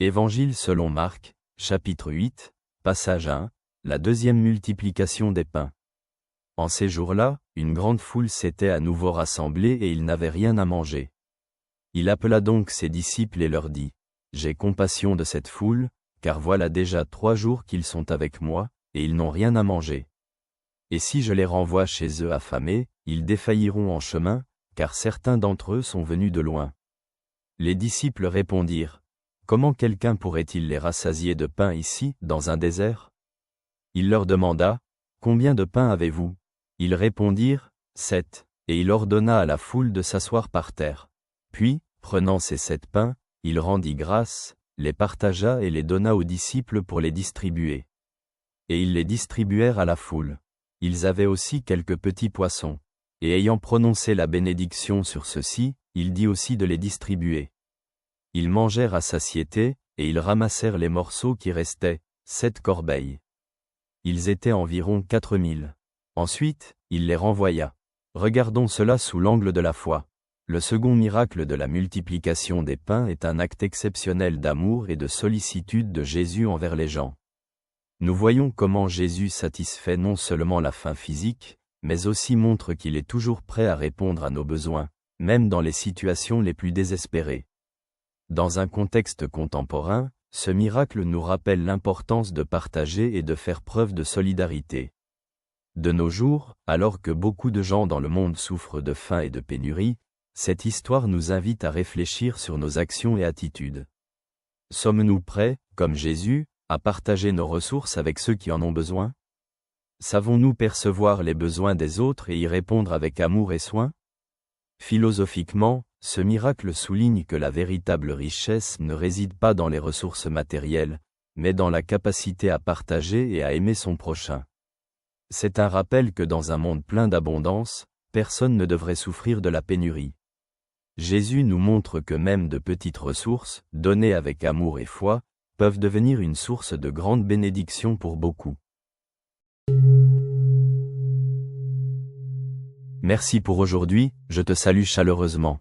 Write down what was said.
Évangile selon Marc, chapitre 8, passage 1, la deuxième multiplication des pains. En ces jours-là, une grande foule s'était à nouveau rassemblée et ils n'avaient rien à manger. Il appela donc ses disciples et leur dit, « J'ai compassion de cette foule, car voilà déjà 3 jours qu'ils sont avec moi, et ils n'ont rien à manger. Et si je les renvoie chez eux affamés, ils défailliront en chemin, car certains d'entre eux sont venus de loin. » Les disciples répondirent, « Comment quelqu'un pourrait-il les rassasier de pain ici, dans un désert ?» Il leur demanda, « Combien de pains avez-vous » Ils répondirent, « 7, et il ordonna à la foule de s'asseoir par terre. Puis, prenant ces 7 pains, il rendit grâce, les partagea et les donna aux disciples pour les distribuer. Et ils les distribuèrent à la foule. Ils avaient aussi quelques petits poissons. Et ayant prononcé la bénédiction sur ceux-ci, il dit aussi de les distribuer. Ils mangèrent à satiété, et ils ramassèrent les morceaux qui restaient, 7 corbeilles. Ils étaient environ 4000. Ensuite, il les renvoya. Regardons cela sous l'angle de la foi. Le second miracle de la multiplication des pains est un acte exceptionnel d'amour et de sollicitude de Jésus envers les gens. Nous voyons comment Jésus satisfait non seulement la faim physique, mais aussi montre qu'il est toujours prêt à répondre à nos besoins, même dans les situations les plus désespérées. Dans un contexte contemporain, ce miracle nous rappelle l'importance de partager et de faire preuve de solidarité. De nos jours, alors que beaucoup de gens dans le monde souffrent de faim et de pénurie, cette histoire nous invite à réfléchir sur nos actions et attitudes. Sommes-nous prêts, comme Jésus, à partager nos ressources avec ceux qui en ont besoin? Savons-nous percevoir les besoins des autres et y répondre avec amour et soin? Philosophiquement, ce miracle souligne que la véritable richesse ne réside pas dans les ressources matérielles, mais dans la capacité à partager et à aimer son prochain. C'est un rappel que dans un monde plein d'abondance, personne ne devrait souffrir de la pénurie. Jésus nous montre que même de petites ressources, données avec amour et foi, peuvent devenir une source de grande bénédiction pour beaucoup. Merci pour aujourd'hui, je te salue chaleureusement.